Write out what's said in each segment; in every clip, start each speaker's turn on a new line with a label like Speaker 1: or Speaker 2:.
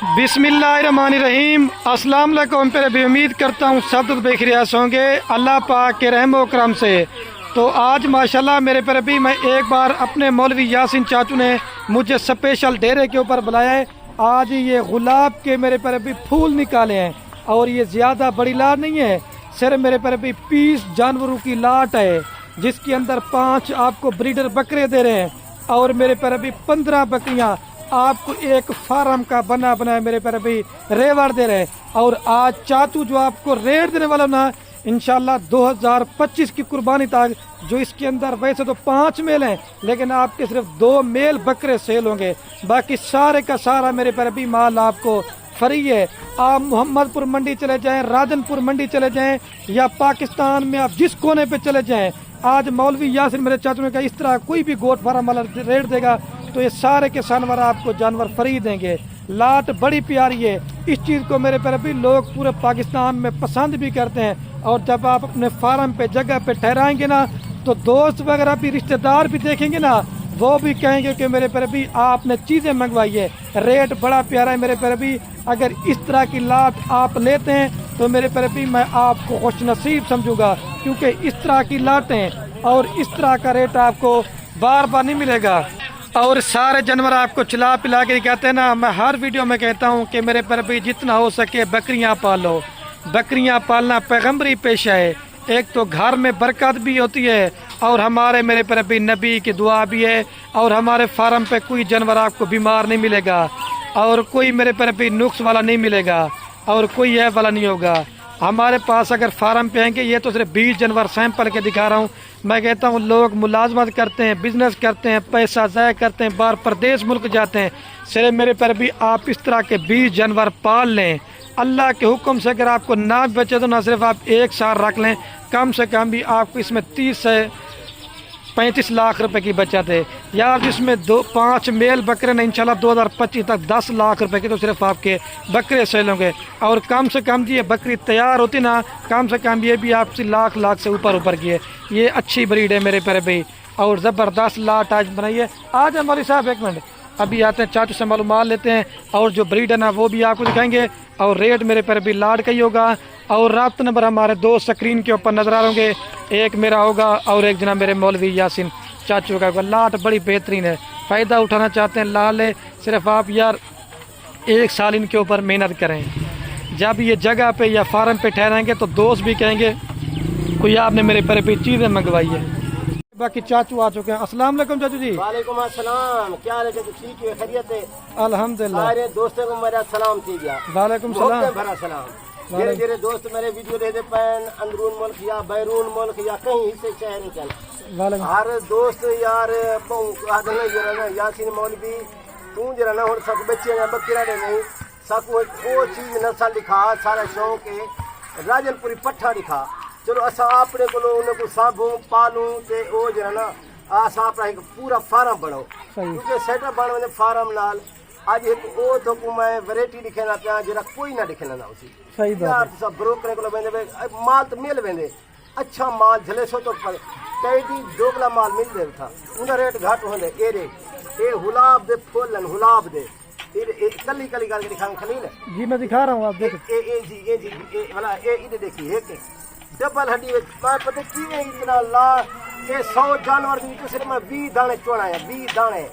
Speaker 1: बिस्मिल्लाहिर्रहमानिर्रहीम। अस्सलाम वालेकुम। पे भी उम्मीद करता हूँ सब तो बेखियास होंगे अल्लाह पाक के रहम व करम से। तो आज माशाल्लाह मेरे पर भी मैं एक बार अपने मौलवी यासीन चाचू ने मुझे स्पेशल डेरे के ऊपर बुलाया है। आज ये गुलाब के मेरे पर भी फूल निकाले हैं और ये ज़्यादा बड़ी लाट नहीं है, सिर्फ मेरे पर भी 20 जानवरों की लाट है जिसके अंदर 5 आपको ब्रीडर बकरे दे रहे हैं और मेरे पर भी 15 बकरियां आपको एक फार्म का बना बनाया मेरे पर भी रेवड़ दे रहे हैं। और आज चाचू जो आपको रेट देने वाला ना इंशाल्लाह 2025 की कुर्बानी तक, जो इसके अंदर वैसे तो 5 मेल हैं लेकिन आपके सिर्फ 2 मेल बकरे सेल होंगे, बाकी सारे का सारा मेरे पर भी माल आपको फ्री है। आप मोहम्मदपुर मंडी चले जाएं, राधनपुर मंडी चले जाएं या पाकिस्तान में आप जिस कोने पे चले जाएं, आज मौलवी यासीन मेरे चाचू ने कहा इस तरह कोई भी गोट फार्म वाला रेट देगा तो ये सारे के जानवर आपको जानवर फ्री देंगे। लाट बड़ी प्यारी है, इस चीज़ को मेरे पर भी लोग पूरे पाकिस्तान में पसंद भी करते हैं। और जब आप अपने फार्म पे जगह पे ठहराएंगे ना तो दोस्त वगैरह भी रिश्तेदार भी देखेंगे ना, वो भी कहेंगे कि मेरे पर भी आपने चीज़ें मंगवाई है। रेट बड़ा प्यारा है मेरे पर भी। अगर इस तरह की लाट आप लेते हैं तो मेरे पर भी मैं आपको खुश नसीब समझूंगा, क्योंकि इस तरह की लाटें और इस तरह का रेट आपको बार बार नहीं मिलेगा। और सारे जानवर आपको चिल्ला पिला के कहते हैं ना, मैं हर वीडियो में कहता हूँ कि मेरे पर भी जितना हो सके बकरियाँ पालो। बकरियाँ पालना पैगम्बरी पेशा है, एक तो घर में बरकत भी होती है और हमारे मेरे पर भी नबी की दुआ भी है। और हमारे फार्म पे कोई जानवर आपको बीमार नहीं मिलेगा और कोई मेरे पर भी नुक्स वाला नहीं मिलेगा और कोई ऐप वाला नहीं होगा। हमारे पास अगर फार्म पे आएंगे, ये तो सिर्फ 20 जानवर सैंपल के दिखा रहा हूँ। मैं कहता हूँ लोग मुलाजमत करते हैं, बिजनेस करते हैं, पैसा ज़ाया करते हैं, बाहर प्रदेश मुल्क जाते हैं। सिर्फ मेरे पर भी आप इस तरह के 20 जानवर पाल लें, अल्लाह के हुक्म से अगर आपको ना बचे तो ना सिर्फ आप 1 साल रख लें, कम से कम भी आपको इसमें 30 से 35 लाख रुपए की बचत है यार। जिसमें 5 मेल बकरे ने इंशाल्लाह 2025 तक 10 लाख रुपए के तो सिर्फ आपके बकरे सेल होंगे। और कम से कम ये बकरी तैयार होती ना, कम से कम ये भी आपसे लाख से ऊपर की है। ये अच्छी ब्रीड है मेरे पर भी और ज़बरदस्त लाट आज बनाइए। आज हमारे साहब 1 मिनट अभी आते हैं, चाचू से मालूमात लेते हैं और जो ब्रीड है ना वो भी आपको दिखाएंगे और रेट मेरे पर भी लाट का ही होगा। और रात नंबर हमारे 2 स्क्रीन के ऊपर नजर आ रहे होंगे, एक मेरा होगा और एक जना मेरे मौलवी यासीन चाचू का होगा। लाट बड़ी बेहतरीन है, फ़ायदा उठाना चाहते हैं ला ले। सिर्फ आप यार 1 साल इनके ऊपर मेहनत करें। जब ये जगह पे या फार्म पे ठहराएंगे तो दोस्त भी कहेंगे कोई आपने मेरे पर भी चीज़ें मंगवाई है। बाकी चाचू आ चुके हैं। अस्सलाम वालेकुम चाचू जी।
Speaker 2: वालेकुम अस्सलाम। क्या हाल है चाचू? ठीक है, खैरियत है?
Speaker 1: अल्हम्दुलिल्लाह।
Speaker 2: सारे दोस्तों को मेरा सलाम कीजिए।
Speaker 1: वालेकुम सलाम।
Speaker 2: भरा सलाम। मेरे मेरे दोस्त मेरे वीडियो देखते पैन अंदरून मुल्क या बैरून मुल्क या कहीं हिस्से शहर चल हर दोस्त यार यासीन मौलवी तू जरा ना हुण सब बच्चे ने बकरा दे नहीं सब वो चीज नस्ल दिखा, सारा शौक है राजनपुरी पट्ठा दिखा। चलो असा अपने को साबू पालू ते ओ जरा ना असा अपना पूरा फार्म बनाओ, क्योंकि सेटअप बन फार्म नाल आज एक ओ तो को मैं वैरायटी दिखेना पिया जरा कोई ना दिखेना ना उसी।
Speaker 1: सही बात
Speaker 2: यार सब ब्रोकर को वेंदे माल तो मिल वेंदे, अच्छा माल झले सो तो पर कई दी दोगला माल मिल दे था उनका रेट घट होंदे। ए गुलाब दे फूलन गुलाब दे ए कली करके दिखाऊं खलील
Speaker 1: जी, मैं दिखा रहा हूँ आप देखो।
Speaker 2: ए वाला ए इधर देखिए एक डबल हड्डी में पता की इतना ला ये 100 जानवर दी सिर्फ मैं 20 दाने चोना है, 20 दाने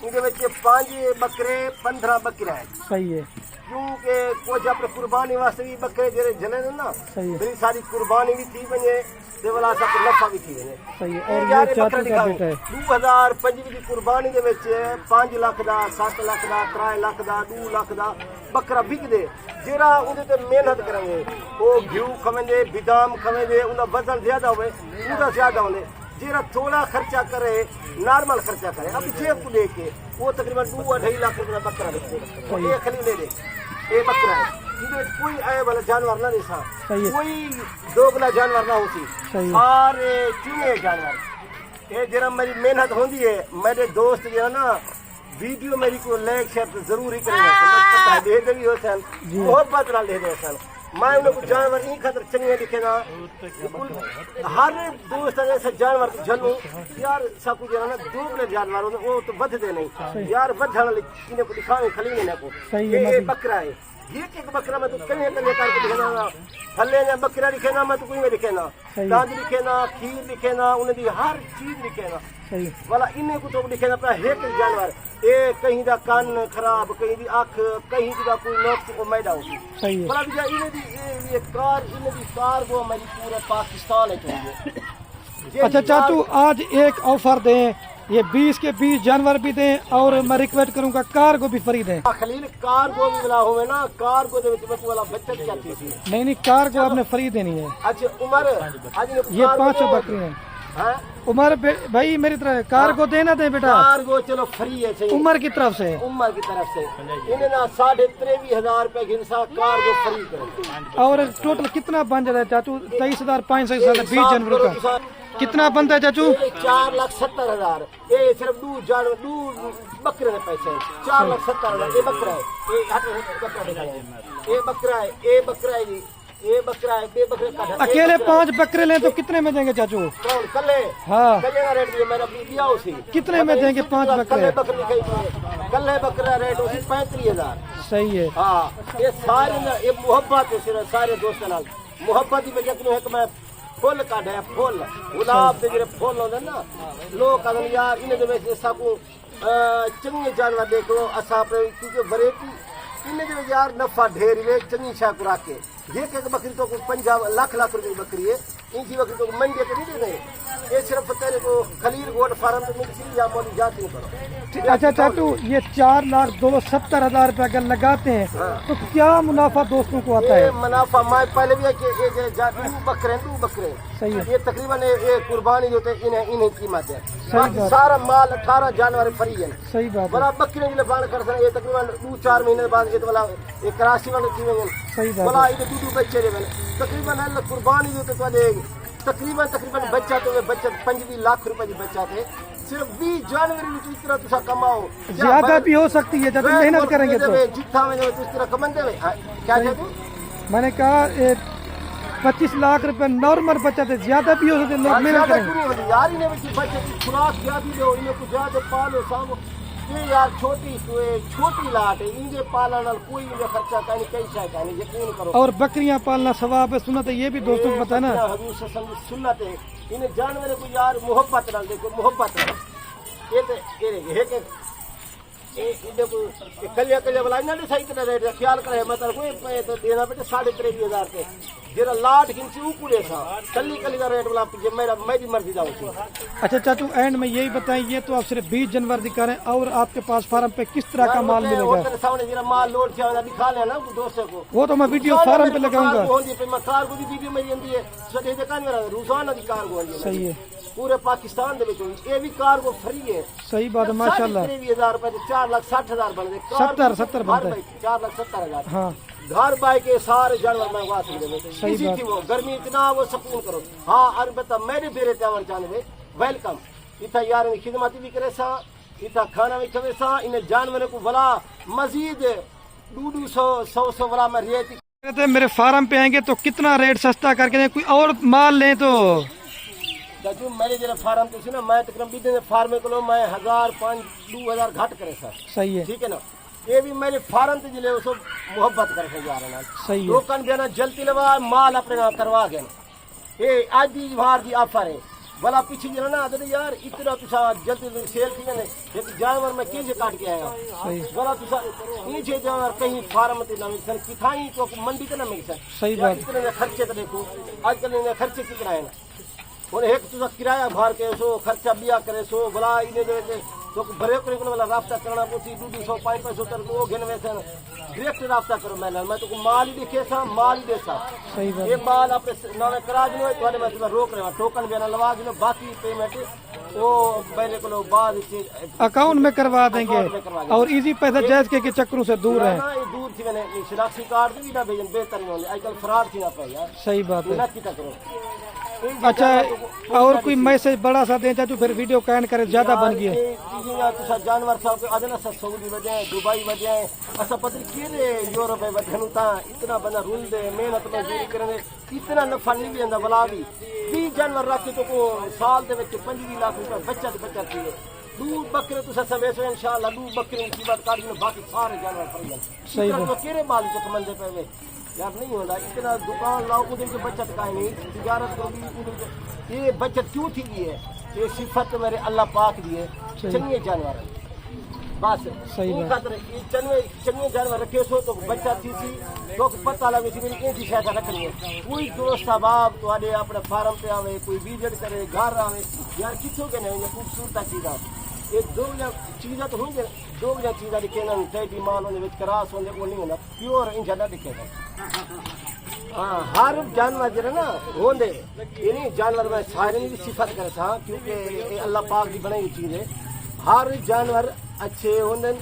Speaker 2: इनके बच्चे 5 बकरे 15 बकरे हैं।
Speaker 1: सही है,
Speaker 2: क्योंकि कुछ अपने कुर्बानी वास्ते भी बकरे जेरे जले ना मेरी सारी कुर्बानी भी थी बने ते वाला सब नफा भी थी बने।
Speaker 1: सही है। और ये चाचू का बेटा है
Speaker 2: 2025 की कुर्बानी दे विच 5 लाख दा 7 लाख दा 3 लाख दा 2 लाख दा बकरा बिकदे जेरा उनदे ते मेहनत करेंगे वो घी खवेंदे बिदाम खवेंदे उनका वजन ज्यादा होवे उनका ज्यादा होंदे। जेरा थोड़ा खर्चा करे नॉर्मल खर्चा करे अब जेब को लेके वो तकरीबन 2-2.5 लाख रुपए का बकरा बिकते। ये खली ले ये बकरा है, कोई आए वाला जानवर ना दिखा, कोई दोगला जानवर ना होती, सारे चुने जानवर। ये जरा मेरी मेहनत होती है, मेरे दोस्त जो है ना वीडियो मेरी को लाइक शेयर जरूर ही करेंगे, मोहब्बत ना ले दे सन میں انہیں کو جانور نہیں خطر چنگے لکھے نا ہر دوست ایسے جانور جنوں یار سب کچھ نا دوبلے جانور وہ تو بدھتے نہیں یار بدھن انہیں کو دکھانے کھلی نہیں کو یہ بکرا ہے ایک بکرا میں تو کہیں کر کے دکھنا تھلے نے بکرا لکھے نا میں تو کوئی میں لکھے نا دانت لکھے نا کھیر لکھے نا انہیں دی ہر چیز لکھے نا والا انہیں کو تو لکھے نا پہ ایک جانور اے کہیں دا کان خراب کہیں دی آنکھ کہیں دا کوئی نوکس کو میڈا ہوتی والا بھی جا انہیں دی کار وہ ہماری پورے پاکستان ہے چاہیے.
Speaker 1: اچھا چاچو آج ایک آفر دیں یہ 20 کے 20 جانور بھی دیں اور میں ریکویسٹ کروں گا کارگو بھی فری دیں.
Speaker 2: خلیل کارگو بھی ملا ہوئے نا کارگو دے وچ میں والا بچت چاہتی تھی.
Speaker 1: نہیں کارگو آپ نے فری دینی ہے.
Speaker 2: اچھا عمر
Speaker 1: یہ 500 بکری ہیں. عمر بھائی میری طرف کارگو دینا دیں بیٹا.
Speaker 2: کارگو چلو فری ہے صحیح.
Speaker 1: عمر کی طرف سے
Speaker 2: انہیں نا 23,500 روپے کی انسان کارگو فری کرے.
Speaker 1: اور ٹوٹل کتنا بن جاتا ہے چاچو 23,500 20 جانوروں کا کتنا بنتا ہے چاچو؟
Speaker 2: 4,70,000. یہ صرف دو بکرے کے پیسے 4,70,000. یہ بکرا ہے یہ بکرا ہے یہ بکرا ہے جی یہ بکرا ہے بے بکرے کا
Speaker 1: اکیلے 5 بکرے لیں تو کتنے میں دیں گے چاچو؟
Speaker 2: کلے
Speaker 1: ہاں
Speaker 2: کلے کا ریٹ میرا دیا اسی
Speaker 1: کتنے میں دیں گے 5 بکرے؟
Speaker 2: کلے بکرا ریٹ اسی 35,000.
Speaker 1: صحیح ہے.
Speaker 2: ہاں یہ سارے یہ محبت ہے صرف سارے دوستوں نال محبت ہی وجہ ہے کہ میں پھول کاٹے پھول گلاب کے جڑے پھول ہوندے نا لوگ کہندے یار انہاں دے وچ سب چنگے جانور دیکھو اساں اپنے کیونکہ ویرائٹی انہیں جو یار نفع ڈھیر ہوئے چنگی شاہ کو رکھ کے ایک بکری تو 50 لاکھ روپے کی بکری ہے ان کی بکری تو منڈی تو نہیں دے رہے یہ صرف تیرے کو خلیل گوڈ فارم تو مل سی یا مولی جات نہیں کرو.
Speaker 1: اچھا چاچو یہ 4,70,000 روپے اگر لگاتے ہیں تو کیا منافع دوستوں کو آتا ہے؟
Speaker 2: یہ منافع میں پہلے بھی ہے کہ دو بکرے
Speaker 1: صحیح ہے.
Speaker 2: یہ تقریباً قربانی جو ہوتے انہیں قیمت ہے سارا مال 18 جانور فری ہے.
Speaker 1: صحیح بات ہے.
Speaker 2: بڑا بکری جو لبان کر سکتے یہ تقریباً 2-4 مہینے بعد یہ والا یہ کراچی والے کی
Speaker 1: صحیح بات
Speaker 2: بڑا یہ دو بچے دے تقریباً قربانی جو ہوتے تقریباً بچہ تو بچت 25 لاکھ روپے کی بچت ہے صرف 20 جانوری اس طرح تسا کماؤ
Speaker 1: زیادہ بھی ہو سکتی ہے جب محنت کریں گے تو
Speaker 2: جتنا میں اس طرح کماندے ہوئے کیا کہتے
Speaker 1: میں نے کہا 25 لاکھ روپے نارمل بچت ہے زیادہ بھی ہو سکتے لوگ محنت کریں گے
Speaker 2: یار انہیں بچے کی خوراک زیادہ دو انہیں کو زیادہ پالو سامو یہ یار چھوٹی لاٹ ہے انہیں پالنا کوئی انہیں خرچہ کہیں کئی شاہ کہیں یقین کرو.
Speaker 1: اور بکریاں پالنا ثواب ہے سنت ہے یہ بھی دوستوں کو پتہ ہے نا
Speaker 2: حضور صلی اللہ علیہ وسلم سنت ہے انہیں جانور کو یار محبت نال دیکھو محبت نال یہ تے کلیا والا انہیں صحیح طرح ریٹ خیال کرے مطلب کوئی تو دینا بیٹے 23,500 روپے جرا لاٹ گنسی او کڑے سا کلی کا ریٹ والا میری مرضی دا ہوتی.
Speaker 1: اچھا چاچو اینڈ میں یہی بتائیں یہ تو آپ صرف 20 جانور دکھا رہے ہیں اور آپ کے پاس فارم پہ کس طرح کا مال ملے گا؟
Speaker 2: سامنے جرا مال لوڈ کیا دکھا لینا دوستوں کو
Speaker 1: وہ تو میں ویڈیو فارم پہ لگاؤں گا.
Speaker 2: کارگو دی ویڈیو میری ہوندی ہے سٹے دے کان میرا روزانہ دی کارگو ہوندی ہے.
Speaker 1: صحیح ہے.
Speaker 2: پورے پاکستان دے وچ یہ بھی کارگو فری ہے.
Speaker 1: صحیح بات ہے ماشاءاللہ.
Speaker 2: 23,000 روپے 4,60,000 بن گئے
Speaker 1: 70 بنتے
Speaker 2: 4,70,000.
Speaker 1: ہاں
Speaker 2: گھر بائی کے سارے جانور میں وا سکتے ہیں کسی کی وہ گرمی اتنا وہ سکون کرو. ہاں البتہ میرے بیرے تیوار جانب ویلکم اتنا یار خدمات بھی کرے سا اتنا کھانا بھی کھوے سا انہیں جانوروں کو بلا مزید 200 والا میں ریٹ
Speaker 1: میرے فارم پہ آئیں گے تو کتنا ریٹ سستا کر کے دیں کوئی اور مال لیں تو
Speaker 2: جو میرے جرا فارم تو سی نا میں تقریباً فارم کو میں 1,000-2,000 گھٹ کرے سا.
Speaker 1: صحیح ہے.
Speaker 2: ٹھیک ہے نا یہ بھی میرے فارم تے جلے اس محبت کر کے جا رہے ہیں.
Speaker 1: صحیح ہے.
Speaker 2: لوکاں بھی نا جلدی لوا مال اپنے نام کروا گئے یہ اج دی وار دی آفر ہے بلا پیچھے جنا نا ادھر یار اتنا تسا جلدی سیل تھی نے ایک جانور میں کیسے کاٹ کے آیا بلا تسا نیچے جانور کہیں فارم تے نہ مل سن کتھائی تو منڈی تے نہ مل سن.
Speaker 1: صحیح بات.
Speaker 2: اتنے خرچے تے دیکھو آج کل نے خرچے کتنا ہے اور ایک تسا کرایہ بھار کے سو خرچہ بیا کرے سو بلا انہیں دے تو بھرے کرے کو والا رابطہ کرنا پوسی 200-500 تک وہ گن ویسن ڈائریکٹ رابطہ کرو میں تو مال ہی دکھے سا مال ہی دے سا. یہ مال اپنے نام کرا دو تھوڑے میں روک رہا ٹوکن بھی نہ لوا دو باقی پیمنٹ وہ پہلے کو بعد
Speaker 1: اکاؤنٹ میں کروا دیں گے اور ایزی پیسہ جائز کے چکروں سے دور ہیں.
Speaker 2: دور تھی میں نے شناختی کارڈ بھی نہ بھیجن بہتر نہیں ہونے آج کل فراڈ تھی نہ پہ یار.
Speaker 1: صحیح بات ہے.
Speaker 2: کرو
Speaker 1: अच्छा और कोई मैसेज बड़ा सा दें चाचू फिर वीडियो कैन करे ज्यादा बन गई है
Speaker 2: तुसा जानवर साहब अदना सा सऊदी वजे दुबई वजे असा पत्र केरे यूरोप वधनु ता इतना बंदा रुल दे मेहनत मजदूरी करने इतना नफा नहीं भी अंदा बला भी 20 जानवर रख के तो को साल दे विच 25 लाख रुपए बचत थी दू बकरे तुसा सवेसो इंशाअल्लाह दू बकरे की बात काट के बाकी सारे जानवर फर जान
Speaker 1: सही बात
Speaker 2: तो केरे माल च कमंदे पे यार नहीं होता इतना दुकान लाओ उधर से बचत काहे नहीं तिजारत करोगी उधर से ये बचत क्यों थी ये सिफत मेरे अल्लाह पाक दी है चंगे जानवर बस
Speaker 1: सही बात
Speaker 2: खातर ये चंगे जानवर रखे सो तो बच्चा थी सी तो पता लगे सी मेरी ऐसी शायद रखनी है कोई दोस्त अहबाब तुम्हारे अपने फार्म पे आवे कोई विजिट करे घर आवे यार किसो के नहीं खूबसूरत चीज़ा ये दो चीज़ा तो होंगे दो चीज़ा लिखे ना टैडी माल होने विच करास होने वो नहीं होना प्योर इंजा ना दिखेगा हाँ हर जानवर जो है ना होंगे ये नहीं जानवर में सारे की सिफत करे था क्योंकि ये अल्लाह पाक की बनाई हुई चीज़ है हर जानवर अच्छे होंगे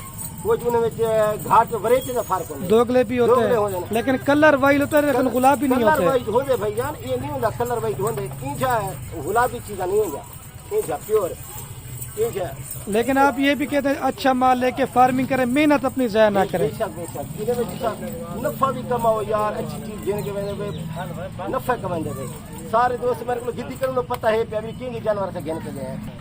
Speaker 2: वो उनमें घाट वरेचे का फर्क होता है
Speaker 1: दोगले भी होते हैं लेकिन कलर वाइट होता है लेकिन गुलाबी नहीं होते
Speaker 2: कलर वाइट होंगे भैया ये नहीं होता कलर वाइट होंगे इंजा गुलाबी चीज़ा नहीं होगा इंजा प्योर इंजा
Speaker 1: लेकिन आप ये भी कहते हैं अच्छा माल लेके फार्मिंग करें मेहनत अपनी ज़ाया ना करें
Speaker 2: बेशक इन्हें नफा भी कमाओ यार अच्छी चीज देने के वजह नफा कमाएंगे सारे दोस्त मेरे को जिद्दी करो पता है अभी किंग जानवर से गिन के गए हैं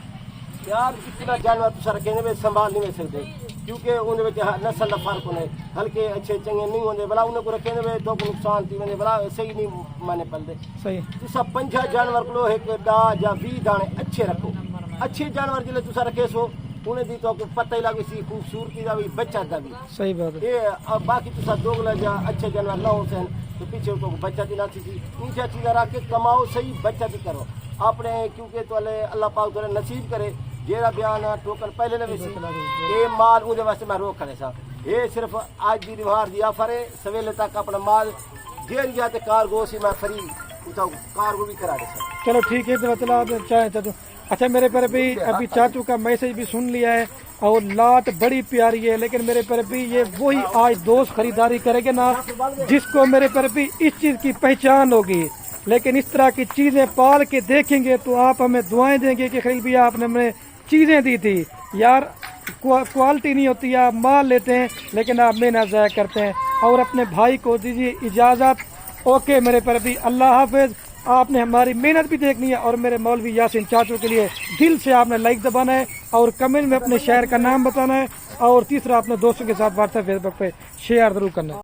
Speaker 2: यार इतना जानवर तो सारा कहने में संभाल नहीं सकते क्योंकि उन्हें नस्ल का फर्क होने हल्के अच्छे चंगे नहीं होंगे भला उन्हें को रखे में तो नुकसान थी वने भला सही नहीं माने पलते
Speaker 1: सही
Speaker 2: तो सब 50 जानवर को एक दा या 20 दाने अच्छे रखो अच्छे जानवर जिले तुसा रखे सो उन्हें दी तो पता ही लगे सी खूबसूरती का भी बच्चा का भी
Speaker 1: सही बात है
Speaker 2: ये अब बाकी तुसा दोगला जा अच्छे जानवर ना हो सन तो पीछे तो बच्चा दी ना थी नीचे चीज़ रख के कमाओ सही बच्चा दी करो अपने क्योंकि तो अल्लाह पाक तो नसीब करे जेरा बयान टोकन पहले ने ये माल उनके वास्ते मैं रोक करे सा ये सिर्फ आज दी रिवार दिया फरे सवेले तक अपना माल जेर गया तो कार्गो से मैं फ्री उठाओ कार्गो भी करा दे
Speaker 1: चलो ठीक है तो चला चाहे चाचू अच्छा मेरे पर भी अभी चाचू का मैसेज भी सुन लिया है और लाट बड़ी प्यारी है लेकिन मेरे पर भी ये वही आज दोस्त खरीदारी करेंगे ना जिसको मेरे पर भी इस चीज की पहचान होगी लेकिन इस तरह की चीजें पाल के देखेंगे तो आप हमें दुआएं देंगे कि खरीद भैया आपने हमें चीजें दी थी यार क्वालिटी नहीं होती आप माल लेते हैं लेकिन आप मेहनत ज़ाया करते हैं और अपने भाई को दीजिए इजाज़त ओके मेरे पर भी अल्लाह हाफिज आपने हमारी मेहनत भी देखनी है और मेरे मौलवी यासीन चाचू के लिए दिल से आपने लाइक दबाना है और कमेंट में अपने शहर का नाम बताना है और तीसरा अपने दोस्तों के साथ व्हाट्सएप फेसबुक पे शेयर जरूर करना है।